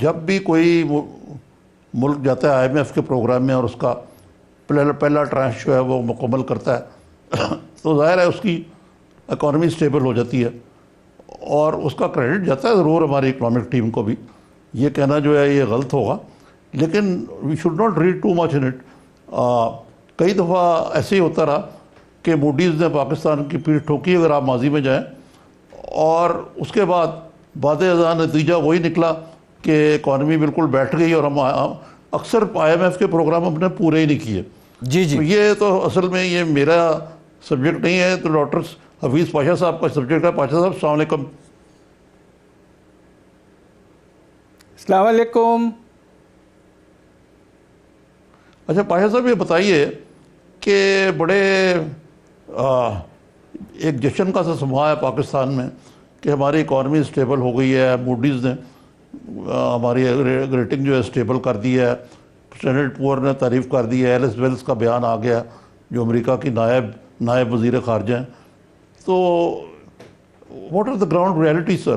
جب بھی کوئی ملک جاتا ہے IMF کے پروگرام میں اور اس کا پہلا ٹرانش جو ہے وہ مکمل کرتا ہے تو ظاہر ہے اس کی اکانومی سٹیبل ہو جاتی ہے اور اس کا کریڈٹ جاتا ہے ضرور ہماری اکنامک ٹیم کو بھی. یہ کہنا جو ہے یہ غلط ہوگا, لیکن we should not read too much in it. کئی دفعہ ایسے ہی ہوتا رہا کہ موڈیز نے پاکستان کی پیٹھ ٹھوکی اگر آپ ماضی میں جائیں, اور اس کے بعد ازاں نتیجہ وہی نکلا کہ اکانومی بالکل بیٹھ گئی اور ہم اکثر IMF کے پروگرام ہم نے پورے ہی نہیں کیے. جی جی, تو یہ تو اصل میں یہ میرا سبجیکٹ نہیں ہے, تو ڈاکٹر حفیظ پاشا صاحب کا سبجیکٹ ہے. پاشا صاحب السلام علیکم. السلام علیکم. اچھا پاشا صاحب یہ بتائیے کہ بڑے ایک جشن کا سا سما ہے پاکستان میں کہ ہماری اکانومی سٹیبل ہو گئی ہے, موڈیز نے ہماری ریٹنگ جو ہے سٹیبل کر دی ہے, اسٹینڈرڈ پور نے تعریف کر دی ہے, ایلس ویلس کا بیان آ گیا جو امریکہ کی نائب وزیر خارجہ ہیں. تو what are the ground reality sir?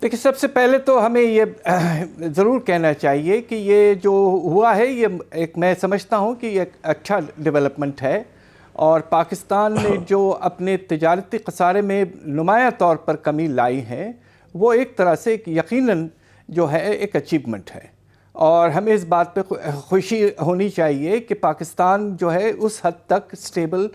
دیکھیں, سب سے پہلے تو ہمیں یہ ضرور کہنا چاہیے کہ یہ جو ہوا ہے یہ ایک, میں سمجھتا ہوں کہ یہ ایک اچھا ڈیولپمنٹ ہے, اور پاکستان نے جو اپنے تجارتی خسارے میں نمایاں طور پر کمی لائی ہے وہ ایک طرح سے یقیناً جو ہے ایک اچیومنٹ ہے, اور ہمیں اس بات پہ خوشی ہونی چاہیے کہ پاکستان جو ہے اس حد تک سٹیبل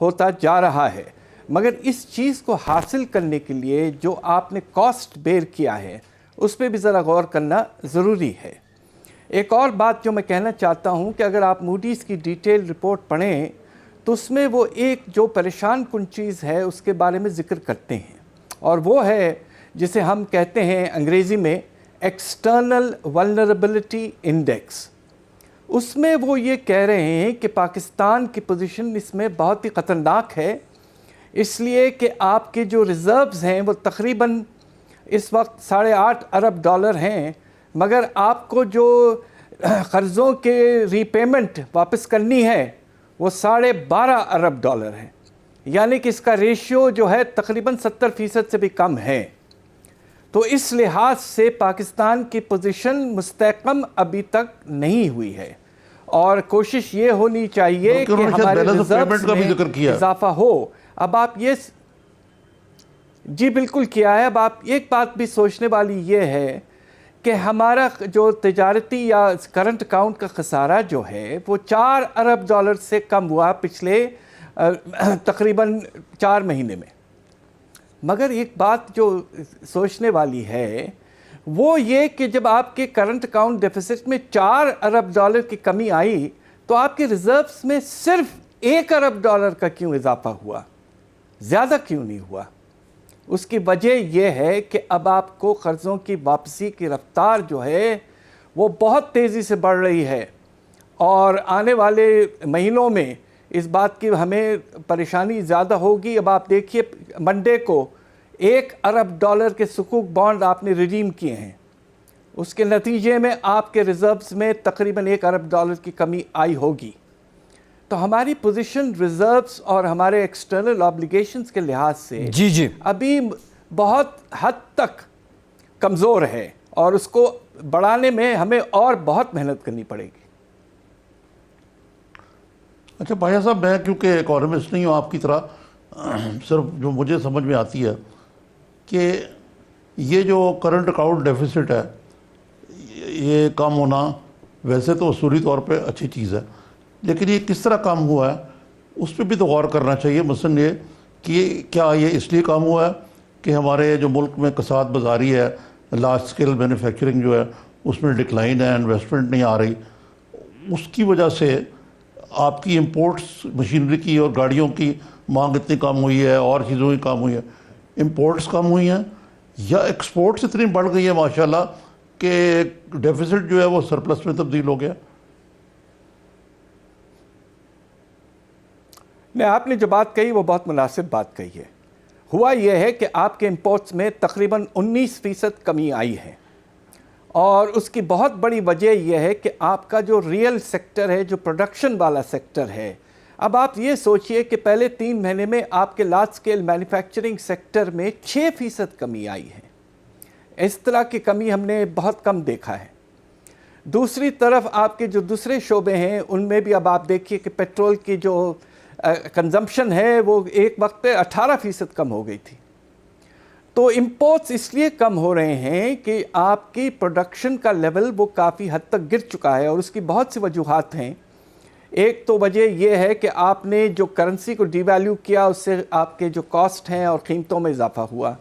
ہوتا جا رہا ہے. مگر اس چیز کو حاصل کرنے کے لیے جو آپ نے کاسٹ بیئر کیا ہے اس پہ بھی ذرا غور کرنا ضروری ہے. ایک اور بات جو میں کہنا چاہتا ہوں کہ اگر آپ موڈیز کی ڈیٹیل رپورٹ پڑھیں تو اس میں وہ ایک جو پریشان کن چیز ہے اس کے بارے میں ذکر کرتے ہیں, اور وہ ہے جسے ہم کہتے ہیں انگریزی میں ایکسٹرنل ولنریبلٹی انڈیکس. اس میں وہ یہ کہہ رہے ہیں کہ پاکستان کی پوزیشن اس میں بہت ہی خطرناک ہے, اس لیے کہ آپ کے جو ریزروز ہیں وہ تقریباً اس وقت $8.5 ارب ہیں, مگر آپ کو جو قرضوں کے ری پیمنٹ واپس کرنی ہے وہ $12.5 ارب ہے, یعنی کہ اس کا ریشیو جو ہے تقریباً 70% سے بھی کم ہے. تو اس لحاظ سے پاکستان کی پوزیشن مستحکم ابھی تک نہیں ہوئی ہے, اور کوشش یہ ہونی چاہیے کہ ہمارے ریزروز میں اضافہ ہو. اب آپ یہ جی بالکل کیا ہے. اب آپ ایک بات بھی سوچنے والی یہ ہے کہ ہمارا جو تجارتی یا کرنٹ اکاؤنٹ کا خسارہ جو ہے وہ $4 ارب سے کم ہوا پچھلے تقریباً 4 مہینے میں. مگر ایک بات جو سوچنے والی ہے وہ یہ کہ جب آپ کے کرنٹ اکاؤنٹ ڈیفیسٹ میں $4 ارب کی کمی آئی تو آپ کے ریزروز میں صرف $1 ارب کا کیوں اضافہ ہوا, زیادہ کیوں نہیں ہوا؟ اس کی وجہ یہ ہے کہ اب آپ کو قرضوں کی واپسی کی رفتار جو ہے وہ بہت تیزی سے بڑھ رہی ہے, اور آنے والے مہینوں میں اس بات کی ہمیں پریشانی زیادہ ہوگی. اب آپ دیکھیے منڈے کو $1 ارب کے سکوک بانڈ آپ نے ریڈیم کیے ہیں, اس کے نتیجے میں آپ کے ریزروز میں تقریباً $1 ارب کی کمی آئی ہوگی. تو ہماری پوزیشن ریزروز اور ہمارے ایکسٹرنل آبلیگیشنز کے لحاظ سے جی ابھی بہت حد تک کمزور ہے, اور اس کو بڑھانے میں ہمیں اور بہت محنت کرنی پڑے گی. اچھا پاشا صاحب, میں کیونکہ اکانومسٹ نہیں ہوں آپ کی طرح, صرف جو مجھے سمجھ میں آتی ہے کہ یہ جو کرنٹ اکاؤنٹ ڈیفیسٹ ہے یہ کم ہونا ویسے تو اصولی طور پہ اچھی چیز ہے, لیکن یہ کس طرح کم ہوا ہے اس پہ بھی تو غور کرنا چاہیے. مثلاً یہ کہ کیا یہ اس لیے کم ہوا ہے کہ ہمارے جو ملک میں کساد بازاری ہے, لارج اسکیل مینوفیکچرنگ جو ہے اس میں ڈکلائن ہے, انویسٹمنٹ نہیں آ رہی, اس کی وجہ سے آپ کی امپورٹس مشینری کی اور گاڑیوں کی مانگ اتنی کم ہوئی ہے اور چیزوں کی کم ہوئی ہے؟ امپورٹس کم ہوئی ہیں یا ایکسپورٹس اتنی بڑھ گئی ہیں ماشاءاللہ کہ ڈیفیسٹ جو ہے وہ سرپلس میں تبدیل ہو گیا؟ نہیں, آپ نے جو بات کہی وہ بہت مناسب بات کہی ہے. ہوا یہ ہے کہ آپ کے امپورٹس میں تقریباً 19% کمی آئی ہے, اور اس کی بہت بڑی وجہ یہ ہے کہ آپ کا جو ریئل سیکٹر ہے, جو پروڈکشن والا سیکٹر ہے, اب آپ یہ سوچئے کہ پہلے 3 مہینے میں آپ کے لارج اسکیل مینوفیکچرنگ سیکٹر میں 6% کمی آئی ہے. اس طرح کی کمی ہم نے بہت کم دیکھا ہے. دوسری طرف آپ کے جو دوسرے شعبے ہیں ان میں بھی اب آپ دیکھیے کہ پیٹرول کی جو کنزمپشن ہے وہ ایک وقت پہ 18% کم ہو گئی تھی. تو امپورٹس اس لیے کم ہو رہے ہیں کہ آپ کی پروڈکشن کا لیول وہ کافی حد تک گر چکا ہے، اور اس کی بہت سی وجوہات ہیں. ایک تو وجہ یہ ہے کہ آپ نے جو کرنسی کو ڈی ویلیو کیا اس سے آپ کے جو کاسٹ ہیں اور قیمتوں میں اضافہ ہوا،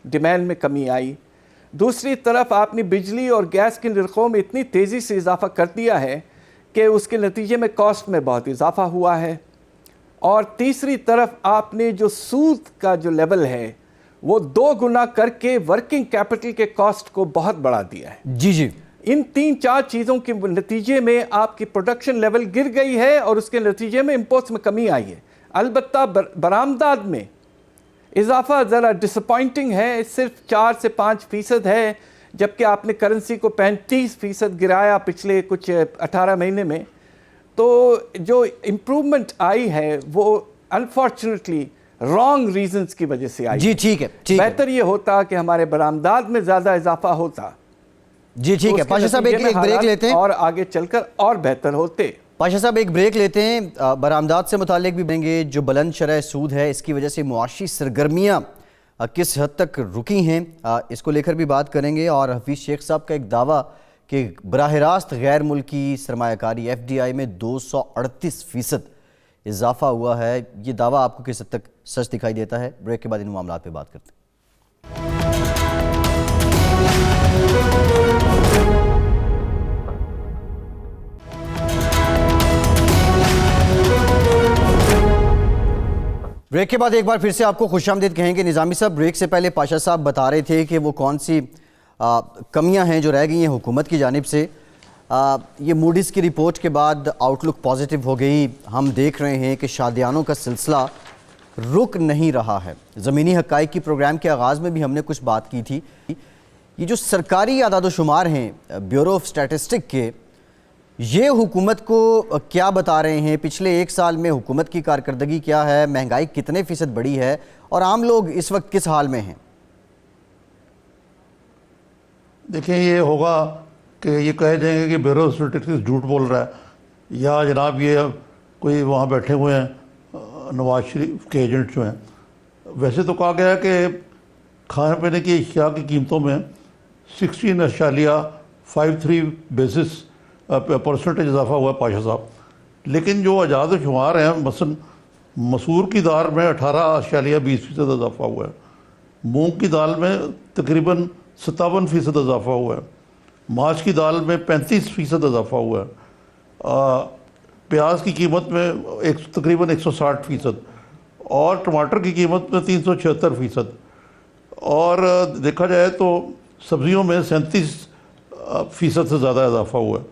ڈیمانڈ میں کمی آئی. دوسری طرف آپ نے بجلی اور گیس کے نرخوں میں اتنی تیزی سے اضافہ کر دیا ہے کہ اس کے نتیجے میں کاسٹ میں بہت اضافہ ہوا ہے. اور تیسری طرف آپ نے جو سود کا جو لیول ہے وہ 2 گنا کر کے ورکنگ کیپٹل کے کاسٹ کو بہت بڑھا دیا ہے. جی ان 3-4 چیزوں کے نتیجے میں آپ کی پروڈکشن لیول گر گئی ہے اور اس کے نتیجے میں امپورٹس میں کمی آئی ہے. البتہ برآمدات میں اضافہ ذرا ڈس اپوائنٹنگ ہے، صرف 4 سے 5% ہے، جبکہ آپ نے کرنسی کو 35% گرایا پچھلے کچھ 18 مہینے میں. تو جو امپرومنٹ آئی ہے وہ انفارچونیٹلی رانگ ریزنز کی وجہ سے آئی. جی ٹھیک ہے. بہتر یہ ہوتا کہ ہمارے برآمدات میں زیادہ اضافہ ہوتا. جی ٹھیک ہے. پاشا صاحب ایک بریک لیتے ہیں اور آگے چل کر اور بہتر ہوتے. پاشا صاحب ایک بریک لیتے ہیں. برآمدات سے متعلق بھی بنیں گے. جو بلند شرح سود ہے اس کی وجہ سے معاشی سرگرمیاں کس حد تک رکی ہیں اس کو لے کر بھی بات کریں گے. اور حفیظ شیخ صاحب کا ایک دعویٰ کہ براہ راست غیر ملکی سرمایہ کاری FDI میں 238% اضافہ ہوا ہے، یہ دعویٰ آپ کو کس حد تک سچ دکھائی دیتا ہے؟ بریک کے بعد ان معاملات پہ بات کرتے ہیں. بریک کے بعد ایک بار پھر سے آپ کو خوش آمدید کہیں گے. نظامی صاحب، بریک سے پہلے پاشا صاحب بتا رہے تھے کہ وہ کون سی کمیاں ہیں جو رہ گئی ہیں حکومت کی جانب سے. یہ موڈیز کی رپورٹ کے بعد آؤٹ لک پازیٹیو ہو گئی. ہم دیکھ رہے ہیں کہ شادیانوں کا سلسلہ رک نہیں رہا ہے. زمینی حقائق کی پروگرام کے آغاز میں بھی ہم نے کچھ بات کی تھی. یہ جو سرکاری اعداد و شمار ہیں بیورو آف اسٹیٹسٹک کے، یہ حکومت کو کیا بتا رہے ہیں؟ پچھلے 1 سال میں حکومت کی کارکردگی کیا ہے؟ مہنگائی کتنے فیصد بڑھی ہے؟ اور عام لوگ اس وقت کس حال میں ہیں؟ دیکھیں، یہ ہوگا کہ یہ کہہ دیں گے کہ بیورو آف اسٹیٹسٹکس جھوٹ بول رہا ہے، یا جناب یہ کوئی وہاں بیٹھے ہوئے ہیں نواز شریف کے ایجنٹ جو ہیں. ویسے تو کہا گیا ہے کہ کھانے پینے کی اشیاء کی قیمتوں میں 16.53 پرسنٹیج اضافہ ہوا ہے پاشا صاحب. لیکن جو اعداد و شمار ہیں، مثلا مسور کی دال میں 18.20% اضافہ ہوا ہے، مونگ کی دال میں تقریباً 57% اضافہ ہوا ہے، ماچ کی دال میں 35% اضافہ ہوا ہے، پیاز کی قیمت میں تقریباً 160%، اور ٹماٹر کی قیمت میں 376%، اور دیکھا جائے تو سبزیوں میں 37% سے زیادہ اضافہ ہوا ہے.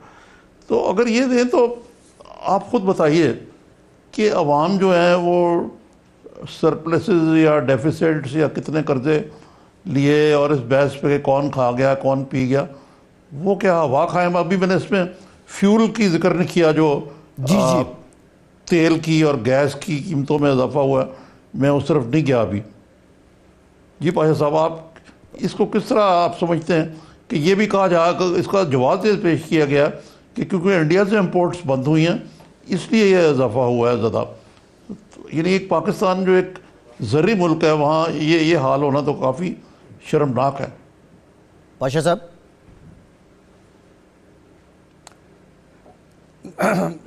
تو اگر یہ دیں تو آپ خود بتائیے کہ عوام جو ہیں وہ سرپلسز یا ڈیفیسٹس یا کتنے قرضے لیے، اور اس بحث پہ کہ کون کھا گیا کون پی گیا، وہ کیا ہوا کھائیں. ابھی میں نے اس میں فیول کی ذکر نہیں کیا، جو تیل کی اور گیس کی قیمتوں میں اضافہ ہوا ہے، میں اس طرف نہیں گیا ابھی. جی پاشا صاحب، آپ اس کو کس طرح آپ سمجھتے ہیں کہ یہ بھی کہا جا، اس کا جواز پیش کیا گیا کہ کیونکہ انڈیا سے امپورٹس بند ہوئی ہیں اس لیے یہ اضافہ ہوا ہے زیادہ. یعنی ایک پاکستان جو ایک زرعی ملک ہے، وہاں یہ حال ہونا تو کافی شرمناک ہے. پاشا صاحب،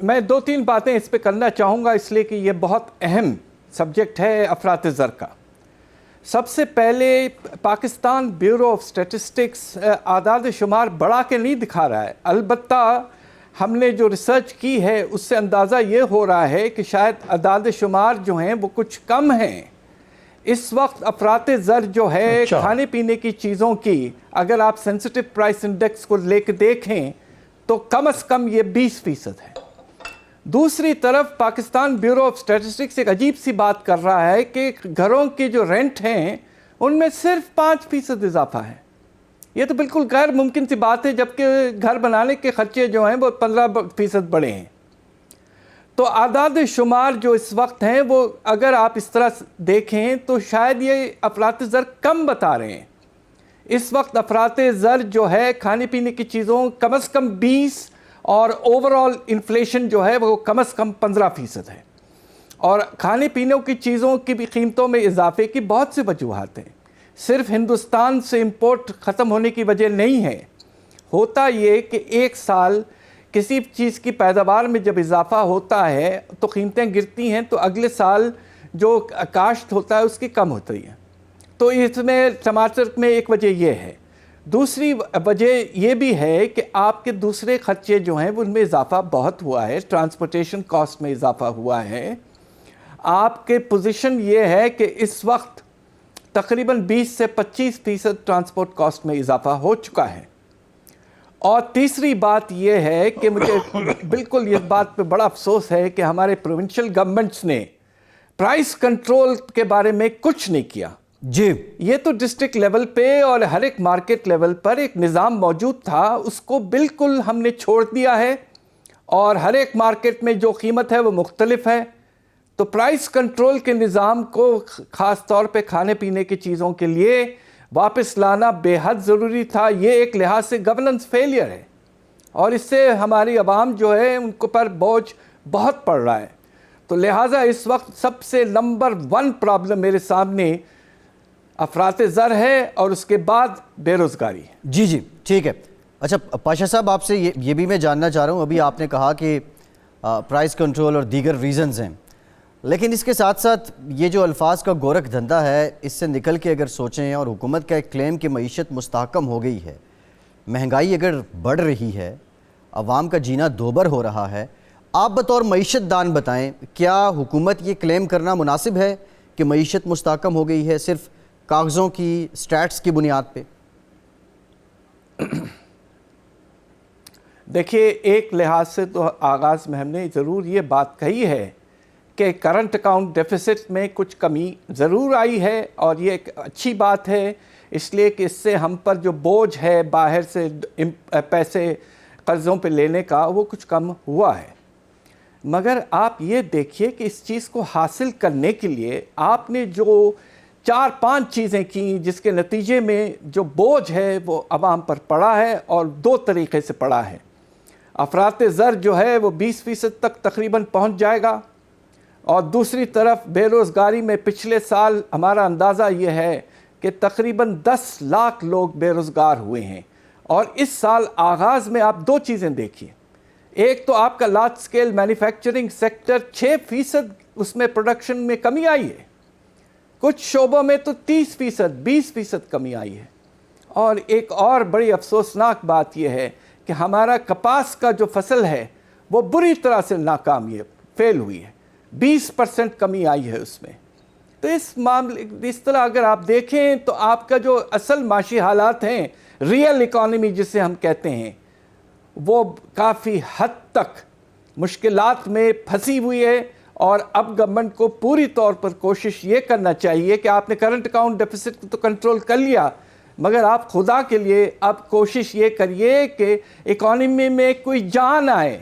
میں 2-3 باتیں اس پہ کرنا چاہوں گا، اس لیے کہ یہ بہت اہم سبجیکٹ ہے افراط زر کا. سب سے پہلے پاکستان بیورو آف اسٹیٹسٹکس اعداد و شمار بڑھا کے نہیں دکھا رہا ہے. البتہ ہم نے جو ریسرچ کی ہے اس سے اندازہ یہ ہو رہا ہے کہ شاید اعداد و شمار جو ہیں وہ کچھ کم ہیں. اس وقت افراط زر جو ہے کھانے پینے کی چیزوں کی، اگر آپ سینسٹیو پرائس انڈیکس کو لے کے دیکھیں تو کم از کم یہ 20% ہے. دوسری طرف پاکستان بیورو آف اسٹیٹسٹکس ایک عجیب سی بات کر رہا ہے کہ گھروں کے جو رینٹ ہیں ان میں صرف 5% اضافہ ہے. یہ تو بالکل غیر ممکن سی بات ہے، جبکہ گھر بنانے کے خرچے جو ہیں وہ 15% بڑھے ہیں. تو اعداد شمار جو اس وقت ہیں وہ اگر آپ اس طرح دیکھیں تو شاید یہ افراط زر کم بتا رہے ہیں. اس وقت افراط زر جو ہے کھانے پینے کی چیزوں کم از کم 20 اور اوور آل انفلیشن جو ہے وہ کم از کم 15% ہے. اور کھانے پینے کی چیزوں کی بھی قیمتوں میں اضافے کی بہت سی وجوہات ہیں. صرف ہندوستان سے امپورٹ ختم ہونے کی وجہ نہیں ہے. ہوتا یہ کہ ایک سال کسی چیز کی پیداوار میں جب اضافہ ہوتا ہے تو قیمتیں گرتی ہیں، تو اگلے سال جو کاشت ہوتا ہے اس کی کم ہوتی ہے. تو اس میں ٹماٹر میں ایک وجہ یہ ہے. دوسری وجہ یہ بھی ہے کہ آپ کے دوسرے خرچے جو ہیں ان میں اضافہ بہت ہوا ہے. ٹرانسپورٹیشن کاسٹ میں اضافہ ہوا ہے. آپ کے پوزیشن یہ ہے کہ اس وقت تقریباً 20 سے 25% ٹرانسپورٹ کاسٹ میں اضافہ ہو چکا ہے. اور تیسری بات یہ ہے کہ مجھے بالکل اس بات پہ بڑا افسوس ہے کہ ہمارے پروونشل گورنمنٹس نے پرائس کنٹرول کے بارے میں کچھ نہیں کیا. جی یہ تو ڈسٹرکٹ لیول پہ اور ہر ایک مارکیٹ لیول پر ایک نظام موجود تھا، اس کو بالکل ہم نے چھوڑ دیا ہے اور ہر ایک مارکیٹ میں جو قیمت ہے وہ مختلف ہے. تو پرائس کنٹرول کے نظام کو خاص طور پہ کھانے پینے کی چیزوں کے لیے واپس لانا بے حد ضروری تھا. یہ ایک لحاظ سے گورننس فیلئر ہے اور اس سے ہماری عوام جو ہے ان کو پر بوجھ بہت پڑ رہا ہے. تو لہٰذا اس وقت سب سے نمبر 1 پرابلم میرے سامنے افراط زر ہے اور اس کے بعد بے روزگاری ہے. جی ٹھیک ہے. اچھا پاشا صاحب، آپ سے یہ بھی میں جاننا چاہ رہا ہوں، ابھی آپ نے کہا کہ پرائس کنٹرول اور دیگر ریزنز ہیں، لیکن اس کے ساتھ ساتھ یہ جو الفاظ کا گورکھ دھندا ہے اس سے نکل کے اگر سوچیں، اور حکومت کا ایک کلیم کہ معیشت مستحکم ہو گئی ہے، مہنگائی اگر بڑھ رہی ہے، عوام کا جینا دوبر ہو رہا ہے، آپ بطور معیشت دان بتائیں کیا حکومت یہ کلیم کرنا مناسب ہے کہ معیشت مستحکم ہو گئی ہے صرف کاغذوں کی سٹیٹس کی بنیاد پہ؟ دیکھیے، ایک لحاظ سے تو آغاز میں ہم نے ضرور یہ بات کہی ہے کہ کرنٹ اکاؤنٹ ڈیفیسٹ میں کچھ کمی ضرور آئی ہے، اور یہ ایک اچھی بات ہے، اس لیے کہ اس سے ہم پر جو بوجھ ہے باہر سے پیسے قرضوں پہ لینے کا وہ کچھ کم ہوا ہے. مگر آپ یہ دیکھیے کہ اس چیز کو حاصل کرنے کے لیے آپ نے جو 4-5 چیزیں کی جس کے نتیجے میں جو بوجھ ہے وہ عوام پر پڑا ہے، اور 2 طریقے سے پڑا ہے. افراط زر جو ہے وہ 20% تک تقریباً پہنچ جائے گا، اور دوسری طرف بے روزگاری میں پچھلے سال ہمارا اندازہ یہ ہے کہ تقریباً 10 لاکھ لوگ بے روزگار ہوئے ہیں. اور اس سال آغاز میں آپ 2 چیزیں دیکھیے. ایک تو آپ کا لارج سکیل مینوفیکچرنگ سیکٹر 6% اس میں پروڈکشن میں کمی آئی ہے، کچھ شعبوں میں تو 30%، 20% کمی آئی ہے. اور ایک اور بڑی افسوسناک بات یہ ہے کہ ہمارا کپاس کا جو فصل ہے وہ بری طرح سے ناکام فیل ہوئی ہے، 20% کمی آئی ہے اس میں. تو اس معاملے اس طرح اگر آپ دیکھیں تو آپ کا جو اصل معاشی حالات ہیں، ریئل اکانومی جسے ہم کہتے ہیں، وہ کافی حد تک مشکلات میں پھنسی ہوئی ہے. اور اب گورنمنٹ کو پوری طور پر کوشش یہ کرنا چاہیے کہ آپ نے کرنٹ اکاؤنٹ ڈیفیسٹ تو کنٹرول کر لیا، مگر آپ خدا کے لیے اب کوشش یہ کریے کہ اکانومی میں کوئی جان آئے،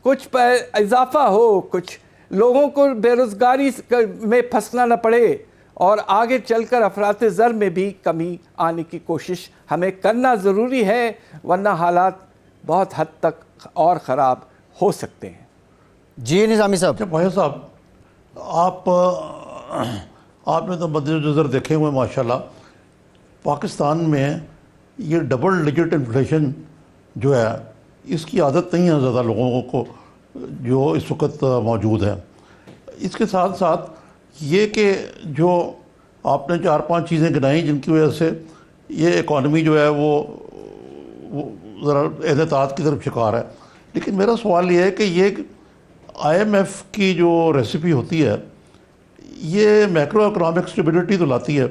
کچھ اضافہ ہو، کچھ لوگوں کو بے روزگاری میں پھنسنا نہ پڑے، اور آگے چل کر افراط زر میں بھی کمی آنے کی کوشش ہمیں کرنا ضروری ہے، ورنہ حالات بہت حد تک اور خراب ہو سکتے ہیں. جی نظامی صاحب. بھائی صاحب، آپ نے تو مد نظر دیکھے ہوئے ماشاءاللہ پاکستان میں یہ ڈبل ڈیجٹ انفلیشن جو ہے اس کی عادت نہیں ہے زیادہ لوگوں کو جو اس وقت موجود ہے. اس کے ساتھ ساتھ یہ کہ جو آپ نے 4-5 چیزیں گنائیں جن کی وجہ سے یہ اکانومی جو ہے وہ ذرا انحطاط کی طرف شکار ہے. لیکن میرا سوال یہ ہے کہ یہ IMF کی جو ریسیپی ہوتی ہے یہ میکرو اکنامک سٹیبلٹی تو لاتی ہے،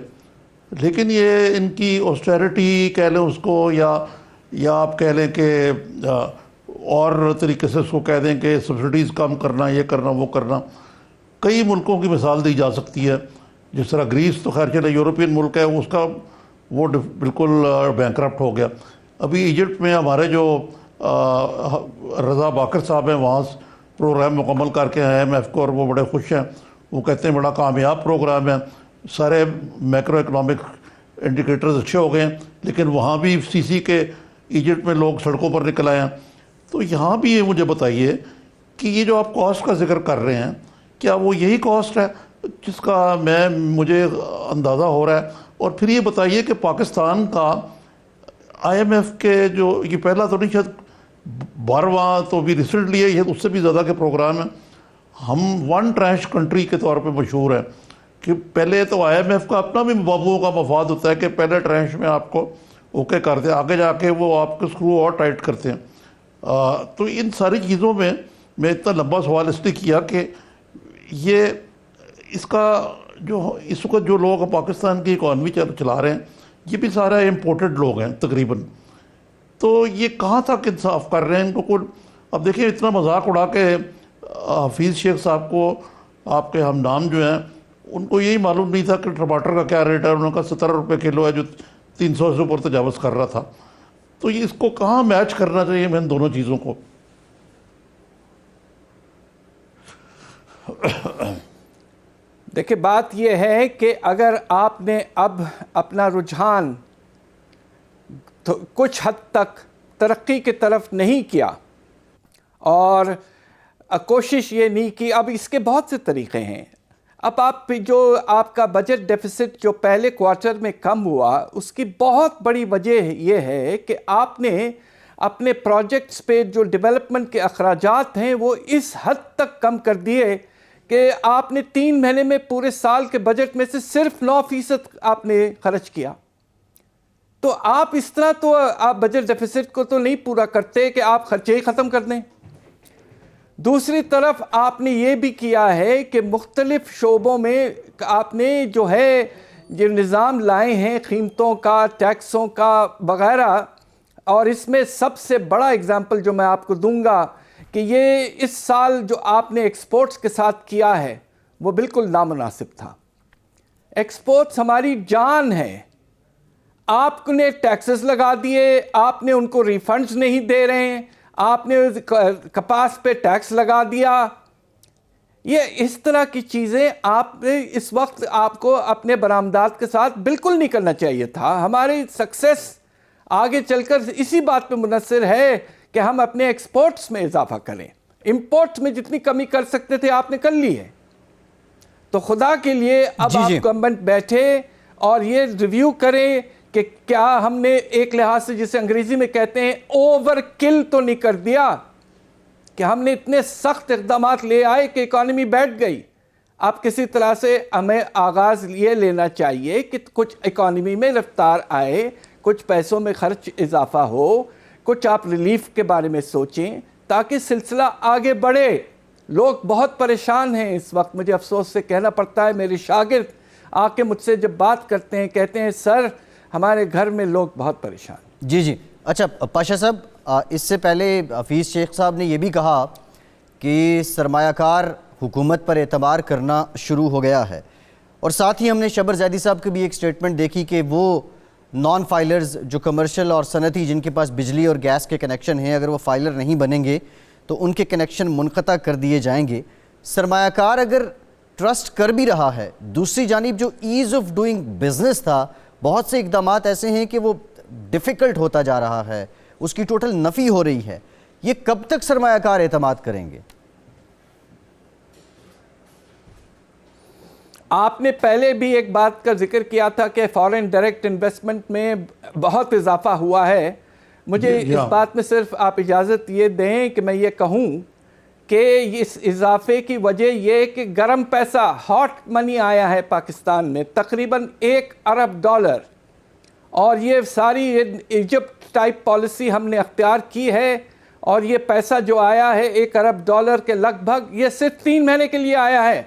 لیکن یہ ان کی آسٹیرٹی کہہ لیں اس کو، یا آپ کہہ لیں کہ اور طریقے سے اس کو کہہ دیں کہ سبسڈیز کم کرنا، یہ کرنا وہ کرنا. کئی ملکوں کی مثال دی جا سکتی ہے، جس طرح گریس تو خیر چلے یورپین ملک ہے، اس کا وہ بالکل بینکرپٹ ہو گیا. ابھی ایجپٹ میں ہمارے جو رضا باکر صاحب ہیں وہاں پروگرام مکمل کر کے آئے IMF کو، اور وہ بڑے خوش ہیں. وہ کہتے ہیں بڑا کامیاب پروگرام ہے، سارے میکرو اکنامک انڈیکیٹرز اچھے ہو گئے ہیں. لیکن وہاں بھی CC کے ایجپٹ میں لوگ سڑکوں پر نکل آئے ہیں. تو یہاں بھی یہ مجھے بتائیے کہ یہ جو آپ کاسٹ کا ذکر کر رہے ہیں، کیا وہ یہی کاسٹ ہے جس کا مجھے اندازہ ہو رہا ہے؟ اور پھر یہ بتائیے کہ پاکستان کا IMF کے جو یہ پہلا تو نہیں، شاید 12واں تو بھی ریسنٹلی ہے، یہ اس سے بھی زیادہ کے پروگرام ہیں. ہم ون ٹرینچ کنٹری کے طور پہ مشہور ہیں کہ پہلے تو IMF کا اپنا بھی بابوؤں کا مفاد ہوتا ہے کہ پہلے ٹرینچ میں آپ کو اوکے کر دیں، آگے جا کے وہ آپ کے اسکرو اور ٹائٹ کرتے ہیں. تو ان ساری چیزوں میں اتنا لمبا سوال اس لیے کیا کہ یہ اس کا جو اس وقت جو لوگ پاکستان کی اکانومی چلا رہے ہیں یہ بھی سارے امپورٹڈ لوگ ہیں تقریباً. تو یہ کہاں تک انصاف کر رہے ہیں ان کو کل؟ اب دیکھیں اتنا مذاق اڑا کے حفیظ شیخ صاحب کو، آپ کے ہم نام جو ہیں، ان کو یہی معلوم نہیں تھا کہ ٹماٹر کا کیا ریٹ ہے. انہوں نے کہا 17 روپے کلو ہے جو 300 سے اوپر تجاوز کر رہا تھا. تو یہ اس کو کہاں میچ کرنا چاہیے میں ان دونوں چیزوں کو؟ دیکھیں بات یہ ہے کہ اگر آپ نے اب اپنا رجحان کچھ حد تک ترقی کی طرف نہیں کیا اور کوشش یہ نہیں کی، اب اس کے بہت سے طریقے ہیں. اب آپ کا بجٹ ڈیفیسٹ جو پہلے کوارٹر میں کم ہوا، اس کی بہت بڑی وجہ یہ ہے کہ آپ نے اپنے پروجیکٹس پہ جو ڈیولپمنٹ کے اخراجات ہیں وہ اس حد تک کم کر دیے کہ آپ نے 3 مہینے میں پورے سال کے بجٹ میں سے صرف 9% آپ نے خرچ کیا. تو آپ اس طرح تو آپ بجٹ ڈیفیسٹ کو تو نہیں پورا کرتے کہ آپ خرچے ہی ختم کر دیں. دوسری طرف آپ نے یہ بھی کیا ہے کہ مختلف شعبوں میں آپ نے جو ہے جو نظام لائے ہیں قیمتوں کا، ٹیکسوں کا وغیرہ، اور اس میں سب سے بڑا اگزامپل جو میں آپ کو دوں گا کہ یہ اس سال جو آپ نے ایکسپورٹس کے ساتھ کیا ہے وہ بالکل نامناسب تھا. ایکسپورٹس ہماری جان ہے، آپ نے ٹیکسز لگا دیے، آپ نے ان کو ریفنڈز نہیں دے رہے ہیں، آپ نے کپاس پہ ٹیکس لگا دیا. یہ اس طرح کی چیزیں آپ نے اس وقت آپ کو اپنے برآمدات کے ساتھ بالکل نہیں کرنا چاہیے تھا. ہماری سکسیس آگے چل کر اسی بات پہ منحصر ہے کہ ہم اپنے ایکسپورٹس میں اضافہ کریں. امپورٹس میں جتنی کمی کر سکتے تھے آپ نے کر لی ہے. تو خدا کے لیے اب آپ گورنمنٹ بیٹھے اور یہ ریویو کریں کہ کیا ہم نے ایک لحاظ سے جسے انگریزی میں کہتے ہیں اوور کل تو نہیں کر دیا کہ ہم نے اتنے سخت اقدامات لے آئے کہ اکانومی بیٹھ گئی. اب کسی طرح سے ہمیں آغاز یہ لینا چاہیے کہ کچھ اکانومی میں رفتار آئے، کچھ پیسوں میں خرچ اضافہ ہو، کچھ آپ ریلیف کے بارے میں سوچیں تاکہ سلسلہ آگے بڑھے. لوگ بہت پریشان ہیں اس وقت. مجھے افسوس سے کہنا پڑتا ہے میرے شاگرد آ کے مجھ سے جب بات کرتے ہیں کہتے ہیں سر ہمارے گھر میں لوگ بہت پریشان. جی اچھا پاشا صاحب، اس سے پہلے حفیظ شیخ صاحب نے یہ بھی کہا کہ سرمایہ کار حکومت پر اعتبار کرنا شروع ہو گیا ہے، اور ساتھ ہی ہم نے شبر زیدی صاحب کی بھی ایک سٹیٹمنٹ دیکھی کہ وہ نان فائلرز جو کمرشل اور صنعتی جن کے پاس بجلی اور گیس کے کنیکشن ہیں، اگر وہ فائلر نہیں بنیں گے تو ان کے کنیکشن منقطع کر دیے جائیں گے. سرمایہ کار اگر ٹرسٹ کر بھی رہا ہے، دوسری جانب جو ایز آف ڈوئنگ بزنس تھا، بہت سے اقدامات ایسے ہیں کہ وہ ڈیفیکلٹ ہوتا جا رہا ہے، اس کی ٹوٹل نفی ہو رہی ہے. یہ کب تک سرمایہ کار اعتماد کریں گے؟ آپ نے پہلے بھی ایک بات کا ذکر کیا تھا کہ فارن ڈائریکٹ انویسٹمنٹ میں بہت اضافہ ہوا ہے. مجھے اس بات میں صرف آپ اجازت یہ دیں کہ میں یہ کہوں کہ اس اضافے کی وجہ یہ کہ گرم پیسہ ہاٹ منی آیا ہے پاکستان میں تقریباً $1 ارب، اور یہ ساری ایجپٹ ٹائپ پالیسی ہم نے اختیار کی ہے، اور یہ پیسہ جو آیا ہے $1 ارب کے لگ بھگ، یہ صرف 3 مہینے کے لیے آیا ہے.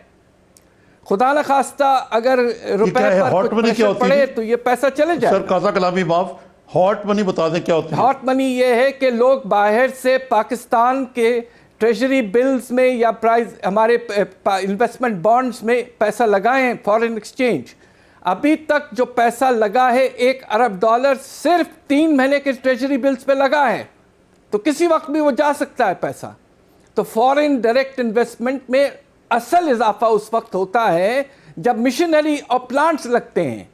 خدا نہ خواستہ اگر روپے پر کچھ پریشر پڑے تو یہ پیسہ چلے جائے. سر قاضا کلامی معاف، ہاٹ منی بتا دیں کیا ہوتی ہے؟ ہاٹ منی یہ ہے کہ لوگ باہر سے پاکستان کے ٹریجری بلز میں یا ہمارے انویسٹمنٹ بانڈز میں پیسہ لگائیں، فارن ایکسچینج. ابھی تک جو پیسہ لگا ہے $1 ارب صرف 3 مہینے کے ٹریجری بلز پہ لگا ہے، تو کسی وقت بھی وہ جا سکتا ہے پیسہ. تو فورن ڈائریکٹ انویسٹمنٹ میں اصل اضافہ اس وقت ہوتا ہے جب مشنری اور پلانٹس لگتے ہیں.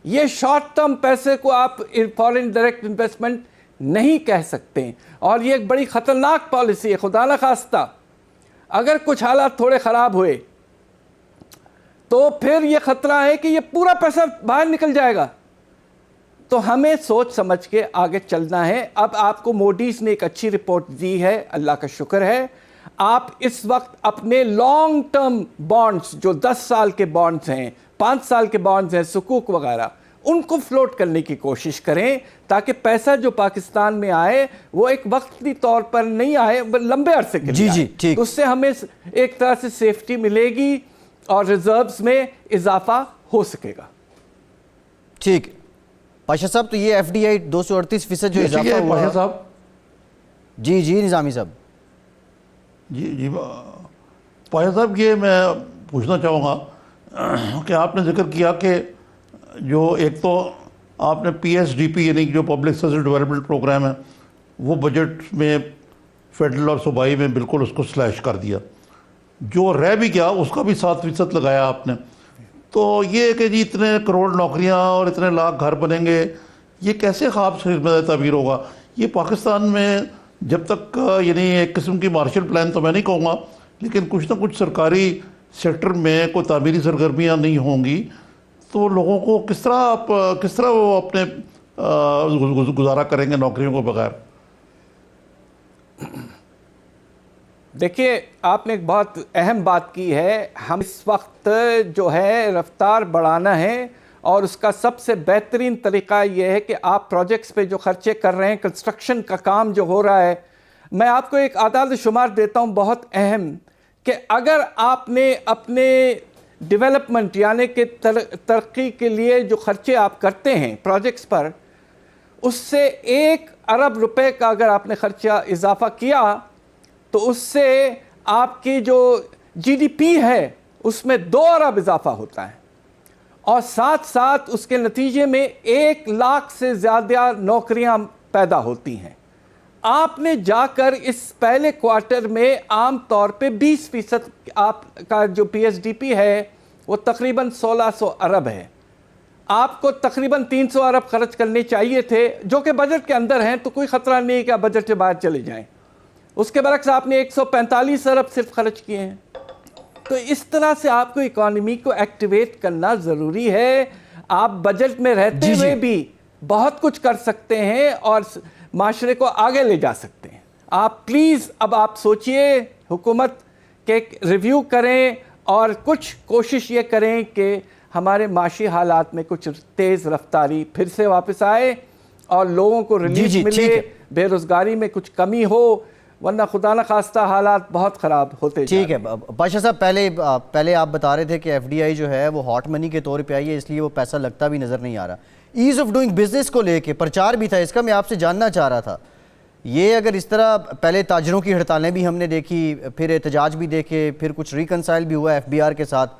یہ شارٹ ٹرم پیسے کو آپ فورن ڈائریکٹ انویسٹمنٹ نہیں کہہ سکتے, اور یہ ایک بڑی خطرناک پالیسی ہے. خدا نخواستہ اگر کچھ حالات تھوڑے خراب ہوئے تو پھر یہ خطرہ ہے کہ یہ پورا پیسہ باہر نکل جائے گا. تو ہمیں سوچ سمجھ کے آگے چلنا ہے. اب آپ کو موڈیز نے ایک اچھی رپورٹ دی ہے, اللہ کا شکر ہے. آپ اس وقت اپنے لانگ ٹرم بانڈز جو 10 سال کے بانڈز ہیں, 5 سال کے بانڈز ہیں, سکوک وغیرہ, ان کو فلوٹ کرنے کی کوشش کریں تاکہ پیسہ جو پاکستان میں آئے وہ ایک وقتی طور پر نہیں آئے, لمبے عرصے کے لیے آئے. ٹھیک. اس سے ہمیں ایک طرح سے سیفٹی ملے گی اور ریزروز میں اضافہ ہو سکے گا. ٹھیک پاشا صاحب, تو یہ FDI 238% جو اضافہ ہوا. پاشا صاحب جی نظامی صاحب. جی پاشا صاحب, یہ میں پوچھنا چاہوں گا کہ آپ نے ذکر کیا کہ جو ایک تو آپ نے PSDP یعنی جو پبلک سروس ڈیولپمنٹ پروگرام ہے وہ بجٹ میں فیڈرل اور صوبائی میں بالکل اس کو سلیش کر دیا. جو رہ بھی گیا اس کا بھی 7% لگایا آپ نے. تو یہ کہ جی اتنے کروڑ نوکریاں اور اتنے لاکھ گھر بنیں گے, یہ کیسے خواب سے تعبیر ہوگا؟ یہ پاکستان میں جب تک یعنی ایک قسم کی مارشل پلان تو میں نہیں کہوں گا, لیکن کچھ نہ کچھ سرکاری سیکٹر میں کوئی تعمیری سرگرمیاں نہیں ہوں گی تو لوگوں کو کس طرح وہ اپنے گزارا کریں گے نوکریوں کو بغیر؟ دیکھیے, آپ نے ایک بہت اہم بات کی ہے. ہم اس وقت جو ہے رفتار بڑھانا ہے, اور اس کا سب سے بہترین طریقہ یہ ہے کہ آپ پروجیکٹس پہ جو خرچے کر رہے ہیں, کنسٹرکشن کا کام جو ہو رہا ہے, میں آپ کو ایک اعداد و شمار دیتا ہوں بہت اہم, کہ اگر آپ نے اپنے ڈیولپمنٹ یعنی کہ ترقی کے لیے جو خرچے آپ کرتے ہیں پروجیکٹس پر, اس سے 1 ارب روپے کا اگر آپ نے خرچہ اضافہ کیا تو اس سے آپ کی جو GDP ہے اس میں 2 ارب اضافہ ہوتا ہے, اور ساتھ ساتھ اس کے نتیجے میں 1 لاکھ سے زیادہ نوکریاں پیدا ہوتی ہیں. آپ نے جا کر اس پہلے کوارٹر میں عام طور پہ 20% آپ کا جو PSDP ہے وہ تقریباً 1600 ارب ہے. آپ کو تقریباً 300 ارب خرچ کرنے چاہیے تھے, جو کہ بجٹ کے اندر ہیں, تو کوئی خطرہ نہیں کہ آپ بجٹ سے باہر چلے جائیں. اس کے برعکس آپ نے 145 ارب صرف خرچ کیے ہیں. تو اس طرح سے آپ کو اکانومی کو ایکٹیویٹ کرنا ضروری ہے. آپ بجٹ میں رہتے ہوئے بھی بہت کچھ کر سکتے ہیں اور معاشرے کو آگے لے جا سکتے ہیں. آپ پلیز اب آپ سوچئے, حکومت کے ریویو کریں اور کچھ کوشش یہ کریں کہ ہمارے معاشی حالات میں کچھ تیز رفتاری پھر سے واپس آئے اور لوگوں کو ریلیف ملے, بے روزگاری میں کچھ کمی ہو, ورنہ خدا نخواستہ حالات بہت خراب ہوتے جا رہے ہیں. ٹھیک ہے پاشا صاحب, پہلے آپ بتا رہے تھے کہ FDI جو ہے وہ ہاٹ منی کے طور پہ آئی ہے, اس لیے وہ پیسہ لگتا بھی نظر نہیں آ رہا. ایز آف ڈوئنگ بزنس کو لے کے پرچار بھی تھا اس کا, میں آپ سے جاننا چاہ رہا تھا, یہ اگر اس طرح پہلے تاجروں کی ہڑتالیں بھی ہم نے دیکھی, پھر احتجاج بھی دیکھے, پھر کچھ ریکنسائل بھی ہوا FBR کے ساتھ,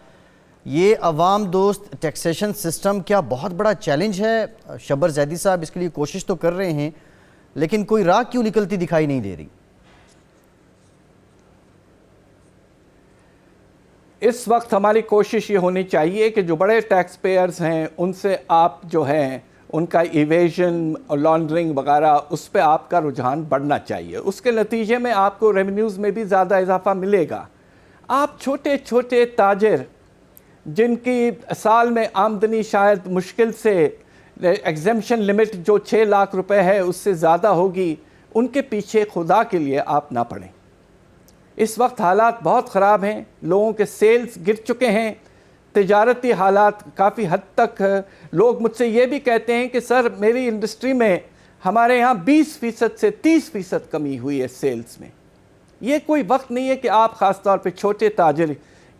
یہ عوام دوست ٹیکسیشن سسٹم کیا بہت بڑا چیلنج ہے؟ شبر زیدی صاحب اس کے لیے کوشش تو کر رہے ہیں, لیکن کوئی راہ کیوں نکلتی دکھائی نہیں دے رہی؟ اس وقت ہماری کوشش یہ ہونی چاہیے کہ جو بڑے ٹیکس پیئرز ہیں ان سے آپ جو ہیں ان کا ایویژن اور لانڈرنگ وغیرہ اس پہ آپ کا رجحان بڑھنا چاہیے. اس کے نتیجے میں آپ کو ریونیوز میں بھی زیادہ اضافہ ملے گا. آپ چھوٹے چھوٹے تاجر جن کی سال میں آمدنی شاید مشکل سے ایگزمپشن لمٹ جو 6 لاکھ روپے ہے اس سے زیادہ ہوگی, ان کے پیچھے خدا کے لیے آپ نہ پڑیں. اس وقت حالات بہت خراب ہیں, لوگوں کے سیلز گر چکے ہیں, تجارتی حالات کافی حد تک, لوگ مجھ سے یہ بھی کہتے ہیں کہ سر میری انڈسٹری میں ہمارے یہاں 20% سے 30% کمی ہوئی ہے سیلز میں. یہ کوئی وقت نہیں ہے کہ آپ خاص طور پہ چھوٹے تاجر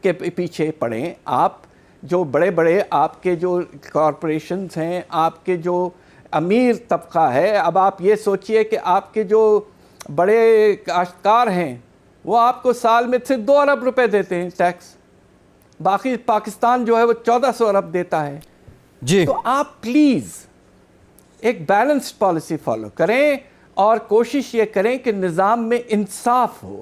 کے پیچھے پڑیں. آپ جو بڑے بڑے آپ کے جو کارپوریشنز ہیں, آپ کے جو امیر طبقہ ہے, اب آپ یہ سوچئے کہ آپ کے جو بڑے کاشتکار ہیں وہ آپ کو سال میں صرف 2 ارب روپے دیتے ہیں ٹیکس, باقی پاکستان جو ہے وہ 1400 ارب دیتا ہے. جی تو آپ پلیز ایک بیلنسڈ پالیسی فالو کریں اور کوشش یہ کریں کہ نظام میں انصاف ہو.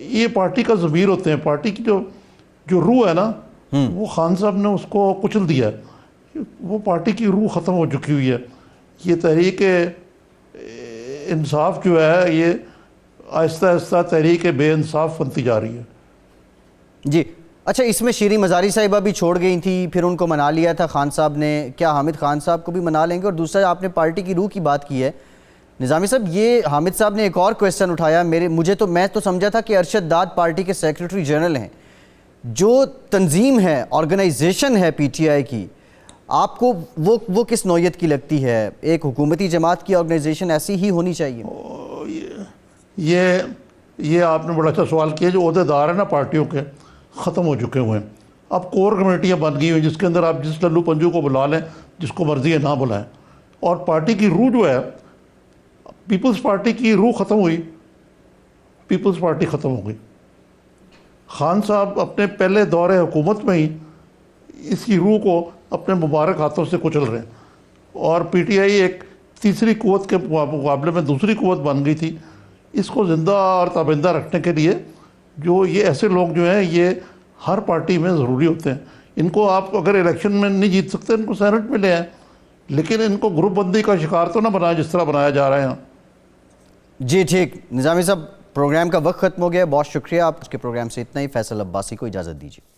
یہ پارٹی کا ضمیر ہوتے ہیں. پارٹی کی جو روح ہے نا وہ خان صاحب نے اس کو کچل دیا ہے. وہ پارٹی کی روح ختم ہو چکی ہوئی ہے. یہ تحریک انصاف جو ہے یہ آہستہ آہستہ تحریک بے انصاف بنتی جا رہی ہے. جی اچھا، اس میں شیریں مزاری صاحبہ بھی چھوڑ گئی تھی، پھر ان کو منا لیا تھا خان صاحب نے. کیا حامد خان صاحب کو بھی منا لیں گے؟ اور دوسرا آپ نے پارٹی کی روح کی بات کی ہے نظامی صاحب، یہ حامد صاحب نے ایک اور کویسچن اٹھایا. میں تو سمجھا تھا کہ ارشد داد پارٹی کے سیکریٹری جنرل ہیں. جو تنظیم ہے، آرگنائزیشن ہے پی ٹی آئی کی، آپ کو وہ کس نوعیت کی لگتی ہے؟ ایک حکومتی جماعت کی آرگنائزیشن ایسی ہی ہونی چاہیے؟ یہ آپ نے بڑا اچھا سوال کیا. جو عہدیدار ہیں نا پارٹیوں کے ختم ہو چکے ہوئے ہیں. اب کور کمیٹیاں بن گئی ہوئی جس کے اندر آپ جس للو پنجو کو بلا لیں، جس کو مرضی ہے نہ بلائیں. اور پارٹی کی روح جو ہے، پیپلز پارٹی کی روح ختم ہوئی، پیپلز پارٹی ختم ہو گئی. خان صاحب اپنے پہلے دور حکومت میں ہی اس کی روح کو اپنے مبارک ہاتھوں سے کچل رہے ہیں. اور پی ٹی آئی ایک تیسری قوت کے مقابلے میں دوسری قوت بن گئی تھی. اس کو زندہ اور تابندہ رکھنے کے لیے جو یہ ایسے لوگ جو ہیں یہ ہر پارٹی میں ضروری ہوتے ہیں. ان کو آپ اگر الیکشن میں نہیں جیت سکتے ان کو سینٹ میں لے آئیں، لیکن ان کو گروپ بندی کا شکار تو نہ بنائیں جس طرح بنایا جا رہا ہے. جی ٹھیک نظامی صاحب، پروگرام کا وقت ختم ہو گیا. بہت شکریہ. آپ کے پروگرام سے اتنا ہی. فیصل عباسی کو اجازت دیجیے.